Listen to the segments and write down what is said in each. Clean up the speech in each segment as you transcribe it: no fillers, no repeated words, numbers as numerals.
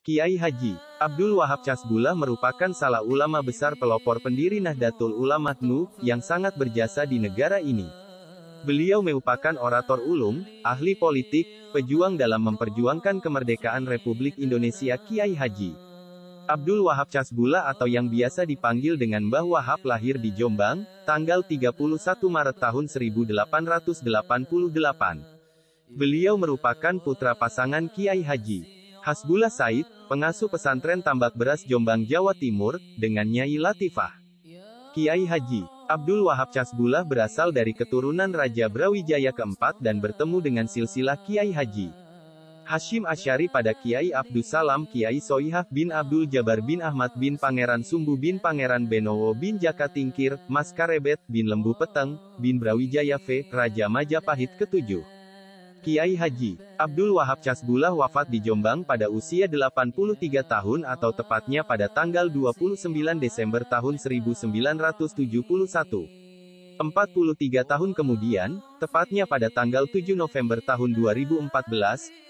Kiai Haji Abdul Wahab Casbullah merupakan salah ulama besar pelopor pendiri Nahdlatul Ulama NU, yang sangat berjasa di negara ini. Beliau merupakan orator ulung, ahli politik, pejuang dalam memperjuangkan kemerdekaan Republik Indonesia. Kiai Haji Abdul Wahab Casbullah atau yang biasa dipanggil dengan Mbah Wahab lahir di Jombang, tanggal 31 Maret tahun 1888. Beliau merupakan putra pasangan Kiai Haji Hasbullah Said, pengasuh pesantren Tambak Beras Jombang, Jawa Timur, dengan Nyai Latifah. Kiai Haji Abdul Wahab Casbullah berasal dari keturunan Raja Brawijaya keempat dan bertemu dengan silsilah Kiai Haji Hashim Asy'ari pada Kiai Abdus Salam, Kiai Soihah bin Abdul Jabar bin Ahmad bin Pangeran Sumbu bin Pangeran Benowo bin Jaka Tingkir, Mas Karebet bin Lembu Peteng, bin Brawijaya V, Raja Majapahit ke-7. Kiai Haji Abdul Wahab Casbullah wafat di Jombang pada usia 83 tahun atau tepatnya pada tanggal 29 Desember tahun 1971. 43 tahun kemudian, tepatnya pada tanggal 7 November tahun 2014,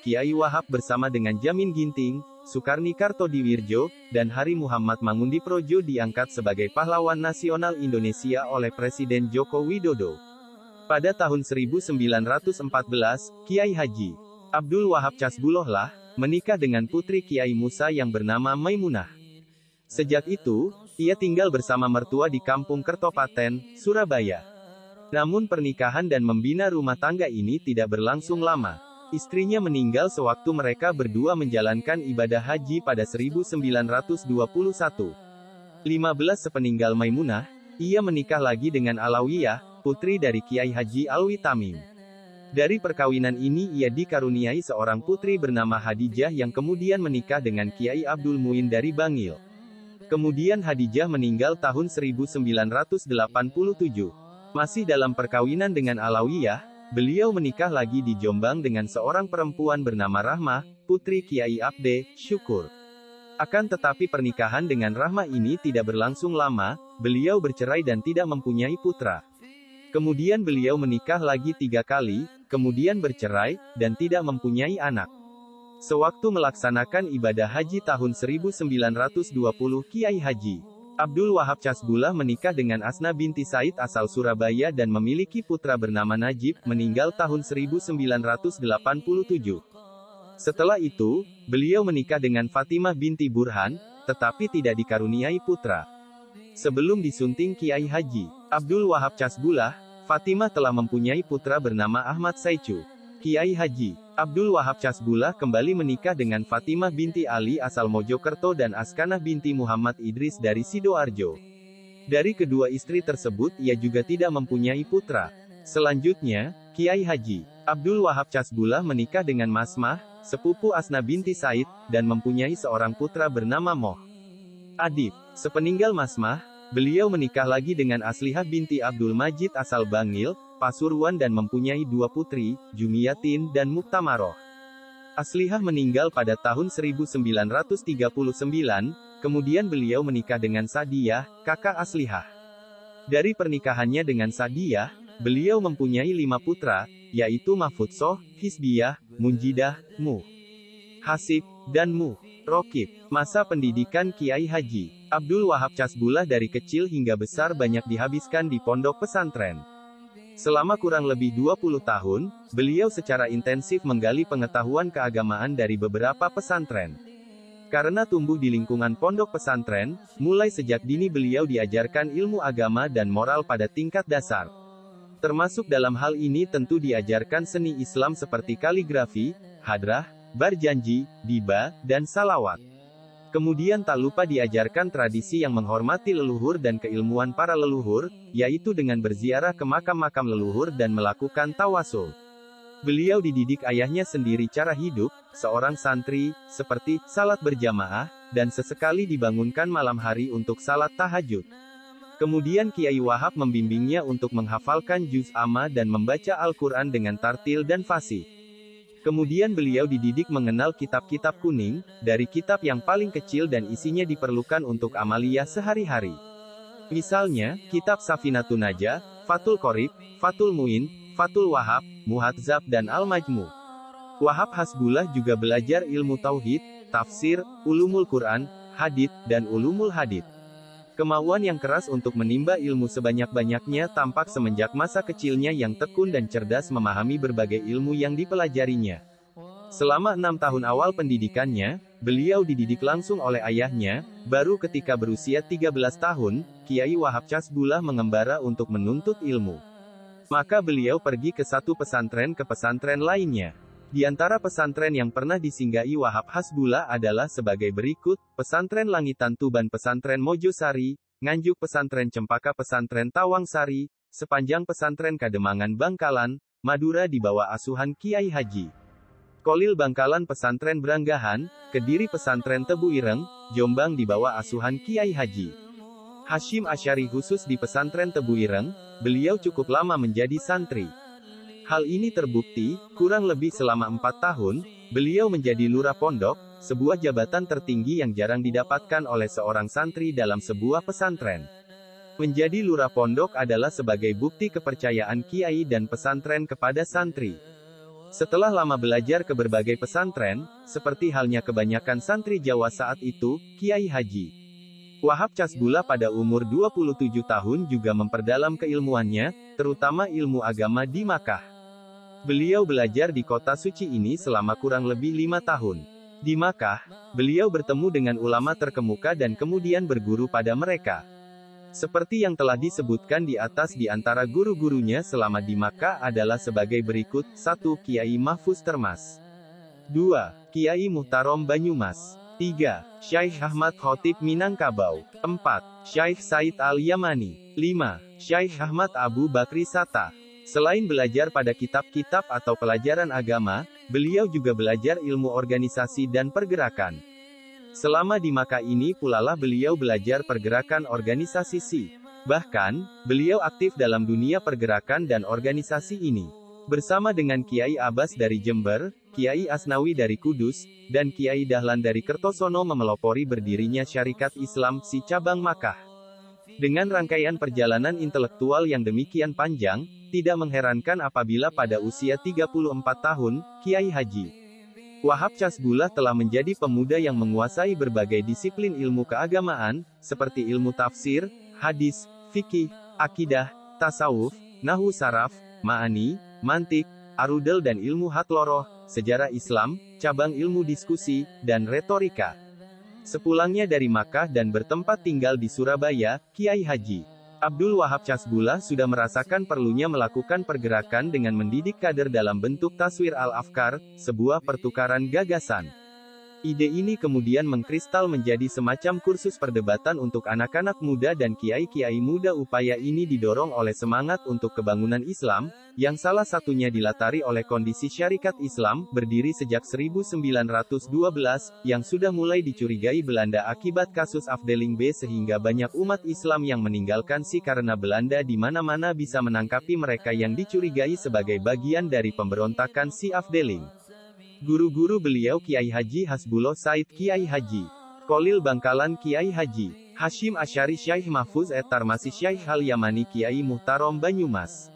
Kiai Wahab bersama dengan Jamin Ginting, Sukarni Kartodiwirjo, dan Hari Muhammad Mangundiprojo diangkat sebagai pahlawan nasional Indonesia oleh Presiden Joko Widodo. Pada tahun 1914, Kiai Haji Abdul Wahab Casbullah menikah dengan putri Kiai Musa yang bernama Maimunah. Sejak itu, ia tinggal bersama mertua di Kampung Kertopaten, Surabaya. Namun pernikahan dan membina rumah tangga ini tidak berlangsung lama. Istrinya meninggal sewaktu mereka berdua menjalankan ibadah haji pada 1921. 15 sepeninggal Maimunah, ia menikah lagi dengan Alawiyah, putri dari Kiai Haji Alwi Tamim. Dari perkawinan ini ia dikaruniai seorang putri bernama Hadijah yang kemudian menikah dengan Kiai Abdul Muin dari Bangil. Kemudian Hadijah meninggal tahun 1987. Masih dalam perkawinan dengan Alawiyah, beliau menikah lagi di Jombang dengan seorang perempuan bernama Rahmah, putri Kiai Abde Syukur. Akan tetapi pernikahan dengan Rahmah ini tidak berlangsung lama, beliau bercerai dan tidak mempunyai putra. Kemudian beliau menikah lagi 3 kali, kemudian bercerai, dan tidak mempunyai anak. Sewaktu melaksanakan ibadah haji tahun 1920, Kiai Haji Abdul Wahab Casbullah menikah dengan Asna binti Said asal Surabaya dan memiliki putra bernama Najib, meninggal tahun 1987. Setelah itu, beliau menikah dengan Fatimah binti Burhan, tetapi tidak dikaruniai putra. Sebelum disunting Kiai Haji Abdul Wahab Casbullah, Fatimah telah mempunyai putra bernama Ahmad Saicu. Kiai Haji Abdul Wahab Casbullah kembali menikah dengan Fatimah binti Ali asal Mojokerto dan Askanah binti Muhammad Idris dari Sidoarjo. Dari kedua istri tersebut ia juga tidak mempunyai putra. Selanjutnya, Kiai Haji Abdul Wahab Casbullah menikah dengan Masmah, sepupu Asna binti Said, dan mempunyai seorang putra bernama Moh Adib. Sepeninggal Masmah, beliau menikah lagi dengan Aslihah binti Abdul Majid asal Bangil, Pasuruan dan mempunyai 2 putri, Jumiatin dan Muktamaroh. Aslihah meninggal pada tahun 1939, kemudian beliau menikah dengan Sadiyah, kakak Aslihah. Dari pernikahannya dengan Sadiyah, beliau mempunyai 5 putra, yaitu Mahfudsoh, Hisbiyah, Munjidah, Muh Hasib, dan Muh Rokib. Masa pendidikan Kiai Haji Abdul Wahab Casbullah dari kecil hingga besar banyak dihabiskan di pondok pesantren. Selama kurang lebih 20 tahun, beliau secara intensif menggali pengetahuan keagamaan dari beberapa pesantren. Karena tumbuh di lingkungan pondok pesantren, mulai sejak dini beliau diajarkan ilmu agama dan moral pada tingkat dasar. Termasuk dalam hal ini tentu diajarkan seni Islam seperti kaligrafi, hadrah, barjanji, diba, dan salawat. Kemudian tak lupa diajarkan tradisi yang menghormati leluhur dan keilmuan para leluhur, yaitu dengan berziarah ke makam-makam leluhur dan melakukan tawasul. Beliau dididik ayahnya sendiri cara hidup, seorang santri, seperti salat berjamaah, dan sesekali dibangunkan malam hari untuk salat tahajud. Kemudian Kiai Wahab membimbingnya untuk menghafalkan juz amma dan membaca Al-Quran dengan tartil dan fasih. Kemudian beliau dididik mengenal kitab-kitab kuning, dari kitab yang paling kecil dan isinya diperlukan untuk amaliyah sehari-hari. Misalnya, kitab Safinatun Najah, Fathul Qorib, Fathul Muin, Fathul Wahab, Muhadzab dan Al-Majmu. Wahab Hasbullah juga belajar ilmu tauhid, tafsir, ulumul Quran, hadits, dan ulumul hadits. Kemauan yang keras untuk menimba ilmu sebanyak-banyaknya tampak semenjak masa kecilnya yang tekun dan cerdas memahami berbagai ilmu yang dipelajarinya. Selama 6 tahun awal pendidikannya, beliau dididik langsung oleh ayahnya. Baru ketika berusia 13 tahun, Kiai Wahab Casbullah mengembara untuk menuntut ilmu. Maka beliau pergi ke satu pesantren ke pesantren lainnya. Di antara pesantren yang pernah disinggahi Wahab Hasbullah adalah sebagai berikut: Pesantren Langitan Tuban, Pesantren Mojosari, Nganjuk, Pesantren Cempaka, Pesantren Tawangsari, sepanjang Pesantren Kademangan Bangkalan, Madura di bawah asuhan Kiai Haji Kolil Bangkalan, Pesantren Branggahan, Kediri, Pesantren Tebu Ireng, Jombang di bawah asuhan Kiai Haji Hashim Asy'ari. Khusus di Pesantren Tebu Ireng, beliau cukup lama menjadi santri. Hal ini terbukti, kurang lebih selama 4 tahun, beliau menjadi lurah pondok, sebuah jabatan tertinggi yang jarang didapatkan oleh seorang santri dalam sebuah pesantren. Menjadi lurah pondok adalah sebagai bukti kepercayaan kiai dan pesantren kepada santri. Setelah lama belajar ke berbagai pesantren, seperti halnya kebanyakan santri Jawa saat itu, Kiai Haji Wahab Casbullah pada umur 27 tahun juga memperdalam keilmuannya, terutama ilmu agama di Makkah. Beliau belajar di kota suci ini selama kurang lebih 5 tahun. Di Makkah, beliau bertemu dengan ulama terkemuka dan kemudian berguru pada mereka. Seperti yang telah disebutkan di atas, di antara guru-gurunya selama di Makkah adalah sebagai berikut: 1. Kiai Mahfuz Termas, 2. Kiai Muhtarom Banyumas, 3. Syaikh Ahmad Khotib Minangkabau, 4. Syaikh Said Al-Yamani, 5. Syaikh Ahmad Abu Bakri Sata. Selain belajar pada kitab-kitab atau pelajaran agama, beliau juga belajar ilmu organisasi dan pergerakan. Selama di Makkah ini pula lah beliau belajar pergerakan organisasi SI. Bahkan, beliau aktif dalam dunia pergerakan dan organisasi ini. Bersama dengan Kiai Abbas dari Jember, Kiai Asnawi dari Kudus, dan Kiai Dahlan dari Kertosono memelopori berdirinya Syarikat Islam SI cabang Makkah. Dengan rangkaian perjalanan intelektual yang demikian panjang, tidak mengherankan apabila pada usia 34 tahun, Kiai Haji Wahab Casbullah telah menjadi pemuda yang menguasai berbagai disiplin ilmu keagamaan, seperti ilmu tafsir, hadis, fikih, akidah, tasawuf, nahwu saraf, ma'ani, mantik, arudel dan ilmu hatloroh, sejarah Islam, cabang ilmu diskusi, dan retorika. Sepulangnya dari Makkah dan bertempat tinggal di Surabaya, Kiai Haji Abdul Wahab Casbullah sudah merasakan perlunya melakukan pergerakan dengan mendidik kader dalam bentuk taswir al-afkar, sebuah pertukaran gagasan. Ide ini kemudian mengkristal menjadi semacam kursus perdebatan untuk anak-anak muda dan kiai-kiai muda. Upaya ini didorong oleh semangat untuk kebangunan Islam, yang salah satunya dilatari oleh kondisi Syarikat Islam, berdiri sejak 1912, yang sudah mulai dicurigai Belanda akibat kasus Afdeling B, sehingga banyak umat Islam yang meninggalkan SI karena Belanda di mana-mana bisa menangkapi mereka yang dicurigai sebagai bagian dari pemberontakan SI Afdeling. Guru-guru beliau Kiai Haji Hasbullah Said, Kiai Haji Kolil Bangkalan, Kiai Haji Hashim Asy'ari, Syaikh Mahfuz Tarmasi, Syaikh Al-Yamani, Kiai Muhtarom Banyumas,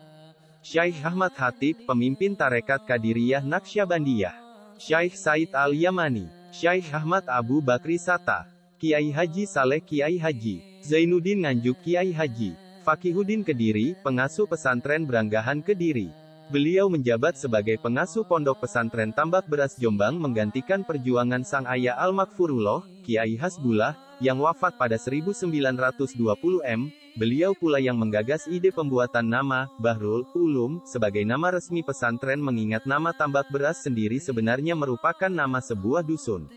Syaikh Ahmad Khatib, pemimpin Tarekat Qadiriyah Naqsyabandiyah, Syaikh Said Al-Yamani, Syaikh Ahmad Abu Bakri Sata, Kiai Haji Saleh, Kiai Haji Zainuddin Nganjuk, Kiai Haji Fakihuddin Kediri, pengasuh pesantren Branggahan Kediri. Beliau menjabat sebagai pengasuh pondok pesantren Tambak Beras Jombang menggantikan perjuangan sang ayah Al-Makfurullah, Kiai Hasbullah, yang wafat pada 1920 m. Beliau pula yang menggagas ide pembuatan nama Bahrul Ulum sebagai nama resmi pesantren, mengingat nama Tambak Beras sendiri sebenarnya merupakan nama sebuah dusun.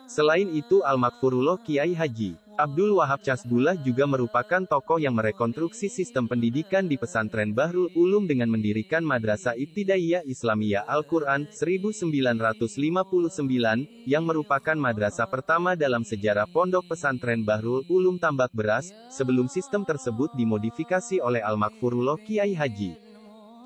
Selain itu, Al-Makfurullah Kiai Haji Abdul Wahab Casbullah juga merupakan tokoh yang merekonstruksi sistem pendidikan di pesantren Bahrul Ulum dengan mendirikan Madrasah Ibtidaiyah Islamiyah Al-Quran 1959, yang merupakan madrasah pertama dalam sejarah pondok pesantren Bahrul Ulum Tambak Beras. Sebelum sistem tersebut dimodifikasi oleh Al-Makfurullah Kiai Haji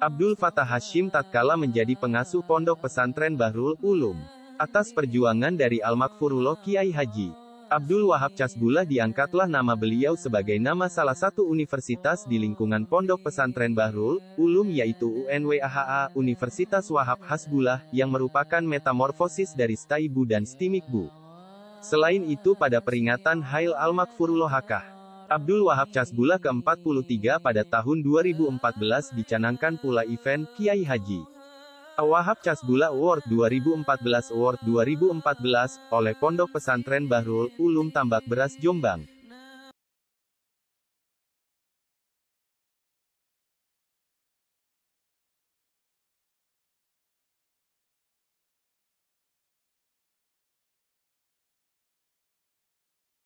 Abdul Fatah Hashim tatkala menjadi pengasuh pondok pesantren Bahrul Ulum. Atas perjuangan dari Al-Makfurullah Kiai Haji Abdul Wahab Casbullah diangkatlah nama beliau sebagai nama salah satu universitas di lingkungan pondok pesantren Bahrul Ulum, yaitu UNWAHA, Universitas Wahab Hasbullah, yang merupakan metamorfosis dari STAIBU dan STIMIKBU. Selain itu pada peringatan Hail Al-Makfurullah Hakah, Abdul Wahab Casbullah ke-43 pada tahun 2014 dicanangkan pula event Kiai Haji Wahab Casbullah Award 2014 oleh Pondok Pesantren Bahrul Ulum Tambak Beras Jombang.